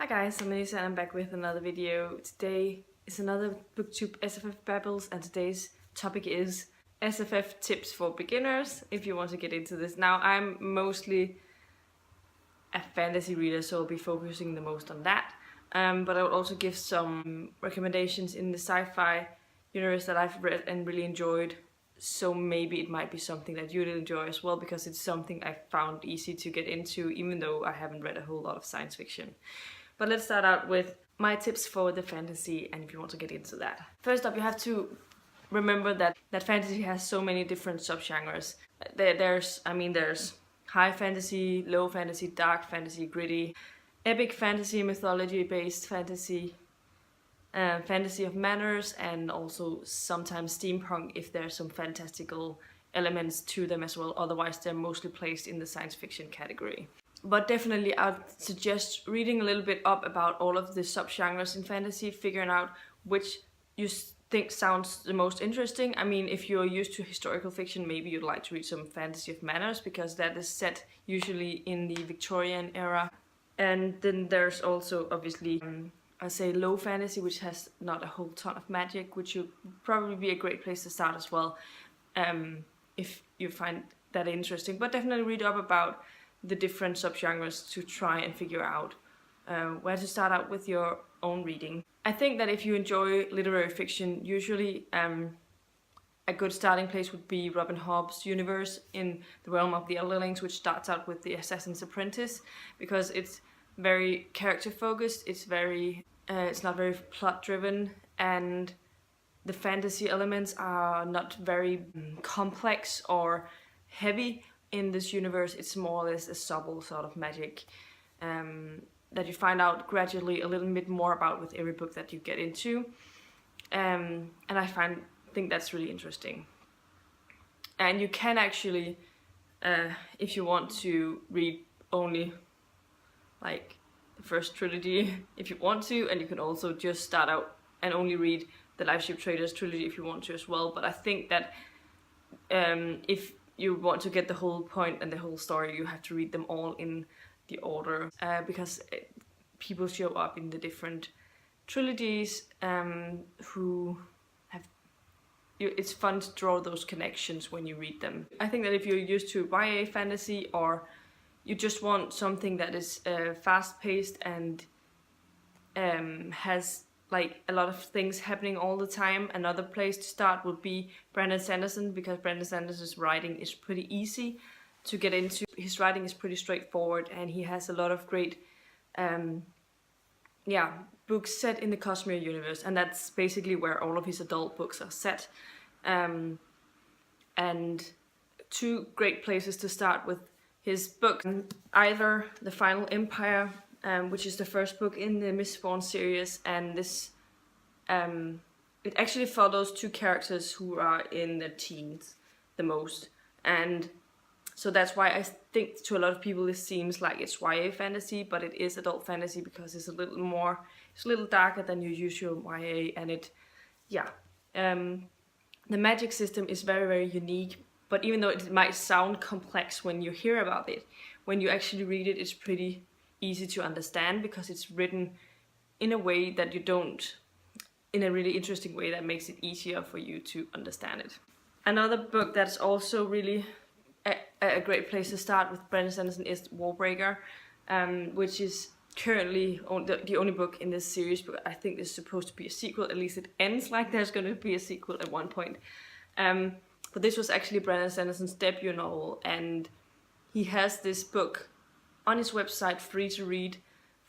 Hi guys, I'm Melissa and I'm back with another video. Today is another Booktube SFF Babbles and today's topic is SFF tips for beginners if you want to get into this. Now I'm mostly a fantasy reader, so I'll be focusing the most on that. But I will also give some recommendations in the sci-fi universe that I've read and really enjoyed. So maybe it might be something that you'll enjoy as well, because it's something I found easy to get into even though I haven't read a whole lot of science fiction. But let's start out with my tips for the fantasy and if you want to get into that. First up, you have to remember that fantasy has so many different subgenres. There's high fantasy, low fantasy, dark fantasy, gritty, epic fantasy, mythology-based fantasy, fantasy of manners, and also sometimes steampunk if there's some fantastical elements to them as well. Otherwise, they're mostly placed in the science fiction category. But definitely I'd suggest reading a little bit up about all of the subgenres in fantasy, figuring out which you think sounds the most interesting. I mean, if you're used to historical fiction, maybe you'd like to read some fantasy of manners, because that is set usually in the Victorian era. And then there's also obviously I say low fantasy, which has not a whole ton of magic, which would probably be a great place to start as well, if you find that interesting. But definitely read up about the different subgenres to try and figure out where to start out with your own reading. I think that if you enjoy literary fiction, usually a good starting place would be Robin Hobb's universe in the realm of the Elderlings, which starts out with The Assassin's Apprentice, because it's very character focused, it's not very plot driven, and the fantasy elements are not very complex or heavy. In this universe, it's more or less a subtle sort of magic that you find out gradually a little bit more about with every book that you get into, and I think that's really interesting. And you can actually, if you want to, read only like the first trilogy if you want to, and you can also just start out and only read the Life Ship Traders trilogy if you want to as well. But I think that if you want to get the whole point and the whole story, you have to read them all in the order, because people show up in the different trilogies who have... It's fun to draw those connections when you read them. I think that if you're used to YA fantasy, or you just want something that is fast-paced and has like a lot of things happening all the time, another place to start would be Brandon Sanderson, because Brandon Sanderson's writing is pretty easy to get into. His writing is pretty straightforward, and he has a lot of great books set in the Cosmere universe, and that's basically where all of his adult books are set. And two great places to start with his book, either The Final Empire, which is the first book in the Mistborn series, and this it actually follows two characters who are in their teens the most, and so that's why I think to a lot of people this seems like it's YA fantasy, but it is adult fantasy because it's a little darker than your usual YA, and the magic system is very, very unique. But even though it might sound complex when you hear about it, when you actually read it, it's pretty easy to understand, because it's written in a way that in a really interesting way that makes it easier for you to understand it. Another book that's also really a great place to start with Brandon Sanderson is Warbreaker, which is currently the only book in this series, but I think there's supposed to be a sequel. At least it ends like there's going to be a sequel at one point. But this was actually Brandon Sanderson's debut novel, and he has this book on his website free to read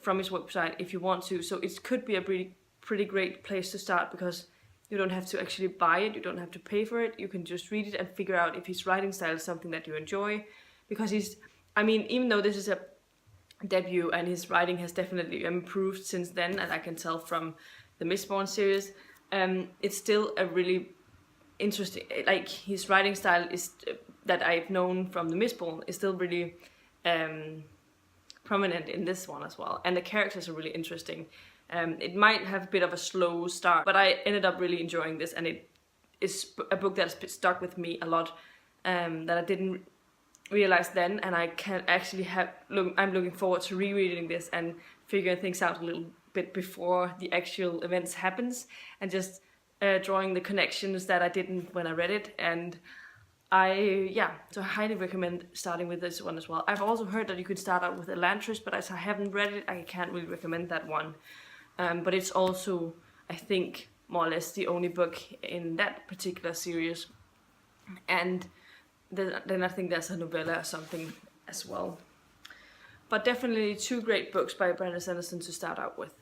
from his website if you want to. So it could be a pretty great place to start, because you don't have to actually buy it, you don't have to pay for it, you can just read it and figure out if his writing style is something that you enjoy. Because even though this is a debut and his writing has definitely improved since then, as I can tell from the Mistborn series, it's still a really interesting, like his writing style is that I've known from the Mistborn is still really prominent in this one as well, and the characters are really interesting. It might have a bit of a slow start, but I ended up really enjoying this, and it is a book that's stuck with me a lot, that I didn't realize then, and I can actually I'm looking forward to rereading this and figuring things out a little bit before the actual events happens, and just drawing the connections that I didn't when I read it. And so I highly recommend starting with this one as well. I've also heard that you could start out with Elantris, but as I haven't read it, I can't really recommend that one. But it's also, I think, more or less the only book in that particular series. And then I think there's a novella or something as well. But definitely 2 great books by Brandon Sanderson to start out with.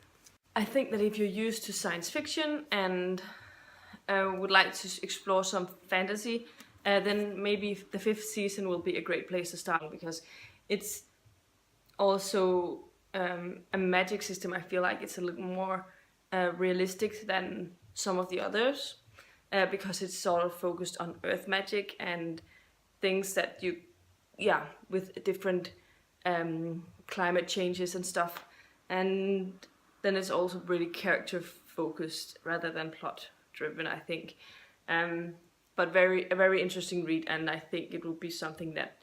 I think that if you're used to science fiction and would like to explore some fantasy, then maybe the 5th season will be a great place to start, because it's also a magic system. I feel like it's a little more realistic than some of the others, because it's sort of focused on earth magic and things that with different climate changes and stuff. And then it's also really character focused rather than plot driven, I think. But a very interesting read, and I think it will be something that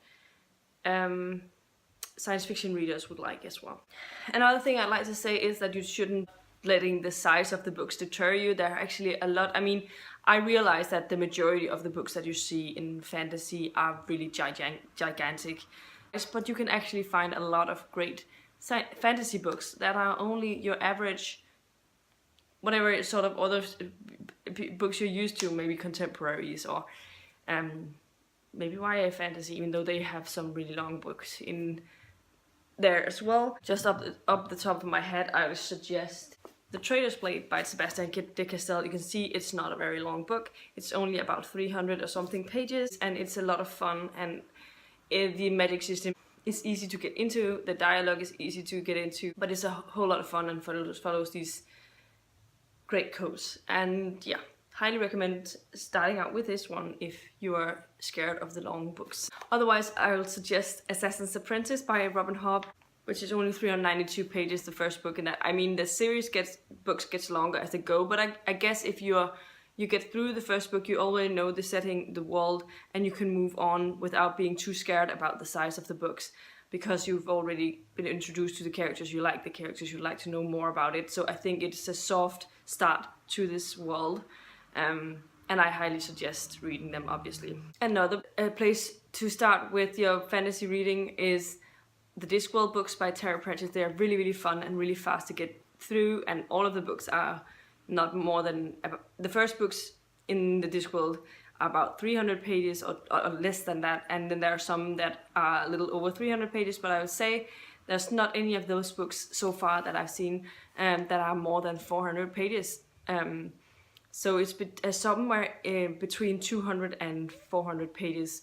science fiction readers would like as well. Another thing I'd like to say is that you shouldn't letting the size of the books deter you. There are actually a lot. I mean, I realize that the majority of the books that you see in fantasy are really gigantic, but you can actually find a lot of great fantasy books that are only your average, whatever sort of other books you're used to, maybe contemporaries or maybe YA fantasy, even though they have some really long books in there as well. Just up the top of my head, I would suggest The Traitor's Blade by Sebastian de Castell. You can see it's not a very long book. It's only about 300 or something pages, and it's a lot of fun, and the magic system is easy to get into, the dialogue is easy to get into, but it's a whole lot of fun and follows these great codes. And yeah, highly recommend starting out with this one if you are scared of the long books. Otherwise, I will suggest Assassin's Apprentice by Robin Hobb, which is only 392 pages, the first book in that. I mean, the series gets longer as they go, but I guess if you get through the first book, you already know the setting, the world, and you can move on without being too scared about the size of the books, because you've already been introduced to the characters, you like the characters, you like to know more about it. So I think it's a soft start to this world, and I highly suggest reading them, obviously. Another place to start with your fantasy reading is the Discworld books by Tara Pratchett. They are really, really fun and really fast to get through, and all of the books are not more than, the first books in the Discworld are about 300 pages or less than that, and then there are some that are a little over 300 pages, but I would say there's not any of those books so far that I've seen that are more than 400 pages. So it's somewhere between 200 and 400 pages,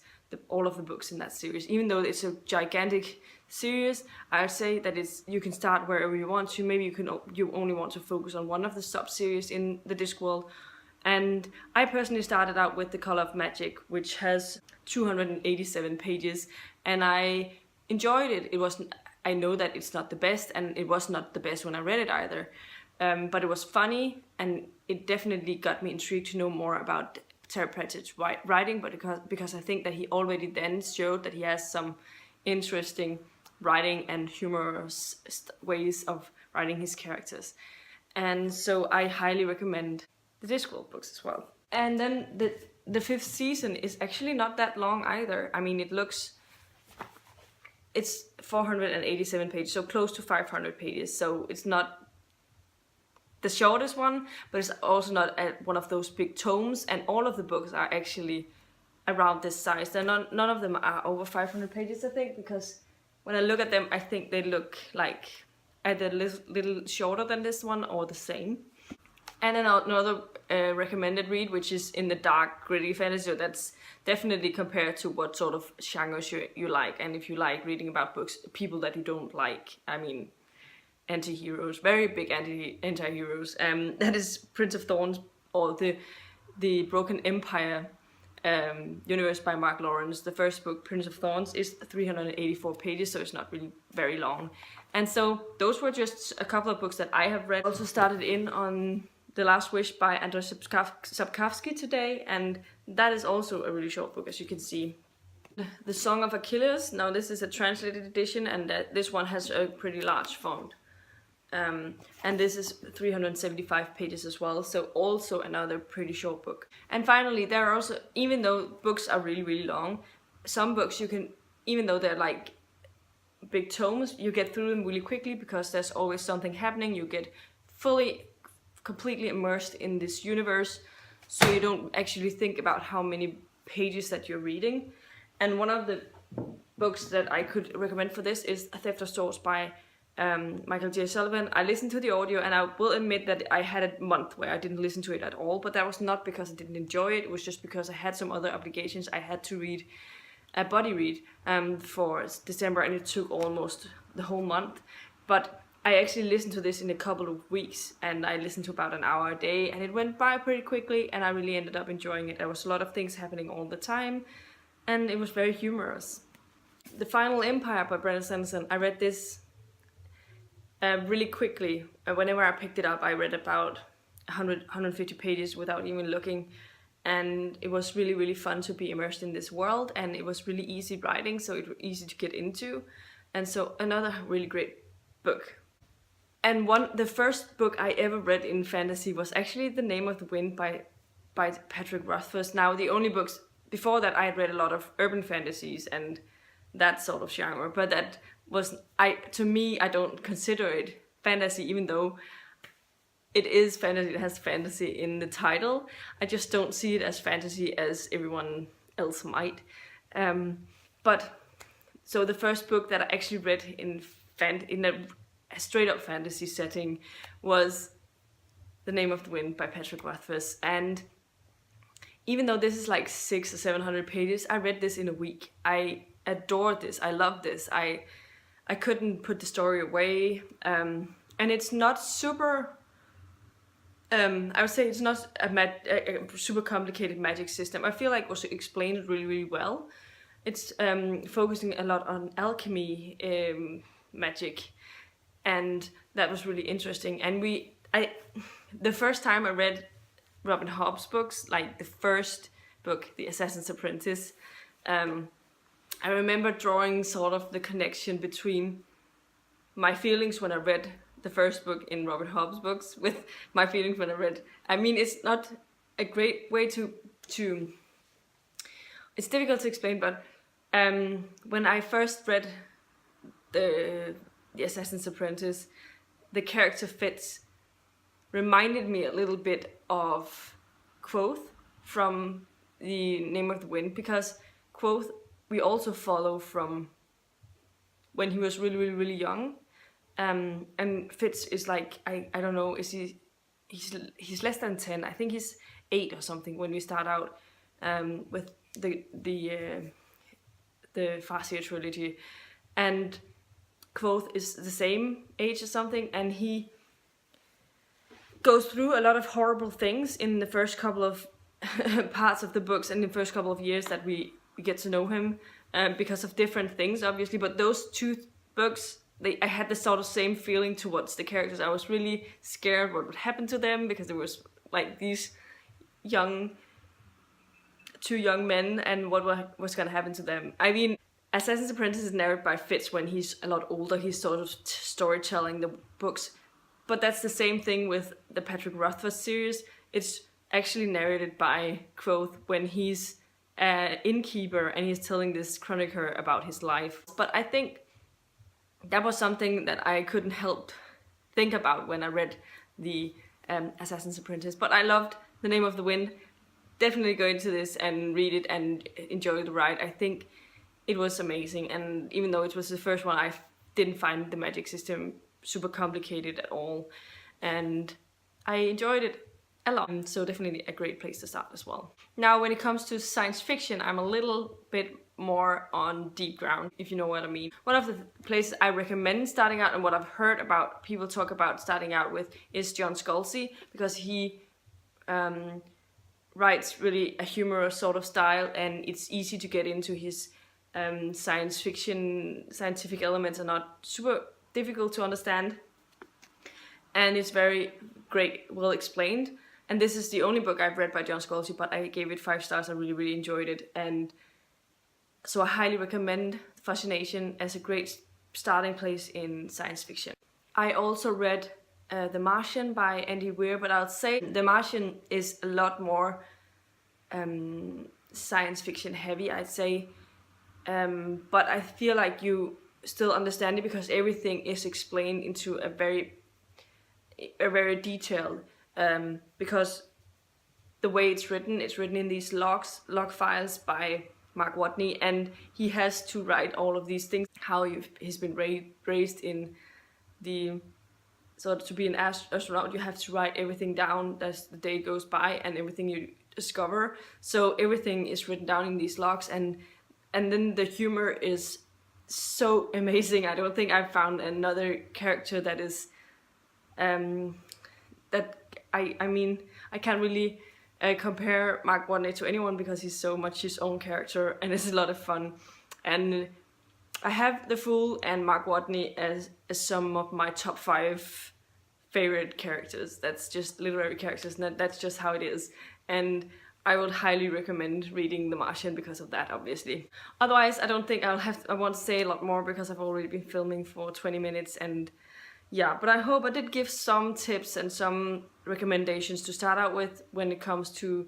all of the books in that series. Even though it's a gigantic series, I would say that you can start wherever you want to. Maybe you only want to focus on one of the sub-series in the Discworld. And I personally started out with The Color of Magic, which has 287 pages, and I enjoyed it. I know that it's not the best, and it was not the best when I read it either. But it was funny, and it definitely got me intrigued to know more about Tara Pratchett's writing, but because I think that he already then showed that he has some interesting writing and humorous ways of writing his characters. And so I highly recommend the Discworld books as well. And then the 5th season is actually not that long either. I mean, it's 487 pages, so close to 500 pages. So it's not the shortest one, but it's also not one of those big tomes, and all of the books are actually around this size. None of them are over 500 pages, I think, because when I look at them, I think they look like either a little shorter than this one or the same. And then another recommended read, which is in the dark, gritty fantasy. That's definitely compared to what sort of genres you like, and if you like reading about people that you don't like. I mean, anti-heroes, very big anti-heroes. That is Prince of Thorns, or the Broken Empire universe by Mark Lawrence. The first book, Prince of Thorns, is 384 pages, so it's not really very long. And so those were just a couple of books that I have read. I also started in on The Last Wish by Andrzej Sapkowski today, and that is also a really short book, as you can see. The Song of Achilles, now this is a translated edition, and this one has a pretty large font. And this is 375 pages as well, so also another pretty short book. And finally, there are also, even though books are really long, some books you can, even though they're like big tomes, you get through them really quickly because there's always something happening. You get completely immersed in this universe, so you don't actually think about how many pages that you're reading. And one of the books that I could recommend for this is A Theft of Swords by Michael J. Sullivan. I listened to the audio, and I will admit that I had a month where I didn't listen to it at all, but that was not because I didn't enjoy it. It was just because I had some other obligations. I had to read a body read for December, and it took almost the whole month. But I actually listened to this in a couple of weeks, and I listened to about an hour a day, and it went by pretty quickly, and I really ended up enjoying it. There was a lot of things happening all the time, and it was very humorous. The Final Empire by Brandon Sanderson, I read this really quickly. Whenever I picked it up, I read about 150 pages without even looking, and it was really fun to be immersed in this world, and it was really easy writing, so it was easy to get into, and so another really great book. And the first book I ever read in fantasy was actually The Name of the Wind by Patrick Rothfuss. Now, the only books before that, I had read a lot of urban fantasies and that sort of genre, but that was, to me, I don't consider it fantasy, even though it is fantasy. It has fantasy in the title. I just don't see it as fantasy as everyone else might. But so the first book that I actually read in a straight up fantasy setting was The Name of the Wind by Patrick Rothfuss. And even though this is like 600 or 700 pages, I read this in a week. I adored this. I loved this. I couldn't put the story away. And it's not super, I would say it's not a super complicated magic system. I feel like it was explained really well. It's focusing a lot on alchemy, magic, and that was really interesting. And the first time I read Robin Hobb's books, like the first book, The Assassin's Apprentice, I remember drawing sort of the connection between my feelings when I read the first book in Robin Hobb's books with my feelings when I read. I mean, it's not a great way to it's difficult to explain, but when I first read the Assassin's Apprentice, the character Fitz reminded me a little bit of Quoth from The Name of the Wind, because Quoth we also follow from when he was really young, and Fitz is like, I don't know, he's less than 10. I think he's 8 or something when we start out with the Farseer trilogy, and Quoth is the same age or something, and he goes through a lot of horrible things in the first couple of parts of the books and the first couple of years that we get to know him, because of different things, obviously. But those two books, I had the sort of same feeling towards the characters. I was really scared what would happen to them, because it was like these two young men, and what was going to happen to them. I mean, Assassin's Apprentice is narrated by Fitz when he's a lot older. He's sort of storytelling the books. But that's the same thing with the Patrick Rothfuss series. It's actually narrated by Quoth when he's an innkeeper and he's telling this chronicler about his life. But I think that was something that I couldn't help think about when I read the Assassin's Apprentice. But I loved The Name of the Wind. Definitely go into this and read it and enjoy the ride. I think it was amazing, and even though it was the first one, I didn't find the magic system super complicated at all, and I enjoyed it a lot. So definitely a great place to start as well. Now, when it comes to science fiction, I'm a little bit more on deep ground, if you know what I mean. One of the places I recommend starting out, and what I've heard about people talk about starting out with, is John Scalzi, because he writes really a humorous sort of style, and it's easy to get into his science fiction. Scientific elements are not super difficult to understand, and it's very great, well explained. And this is the only book I've read by John Scalzi, but I gave it 5 stars. I really enjoyed it, and so I highly recommend Fascination as a great starting place in science fiction. I also read The Martian by Andy Weir, but I'll say The Martian is a lot more science fiction heavy, I'd say. But I feel like you still understand it because everything is explained into a very detailed, because the way it's written in these log files by Mark Watney, and he has to write all of these things, how he's been raised in the, so to be an astronaut you have to write everything down as the day goes by and everything you discover. So everything is written down in these logs, and then the humor is so amazing. I don't think I've found another character that is that I mean I can't really compare Mark Watney to anyone because he's so much his own character and it's a lot of fun. And I have The Fool and Mark Watney as some of my top 5 favorite characters. That's just literary characters, and that's just how it is. And I would highly recommend reading The Martian because of that, obviously. Otherwise, I don't think I want to say a lot more because I've already been filming for 20 minutes and yeah, but I hope I did give some tips and some recommendations to start out with when it comes to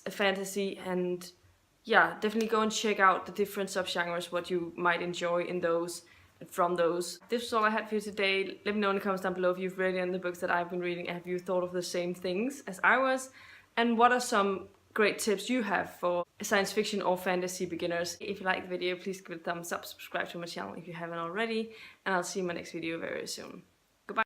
fantasy. And yeah, definitely go and check out the different subgenres, what you might enjoy in those and from those. This was all I had for you today. Let me know in the comments down below if you've read any of the books that I've been reading. Have you thought of the same things as I was? And what are some great tips you have for science fiction or fantasy beginners? If you liked the video, please give it a thumbs up, subscribe to my channel if you haven't already, and I'll see you in my next video very soon. Goodbye.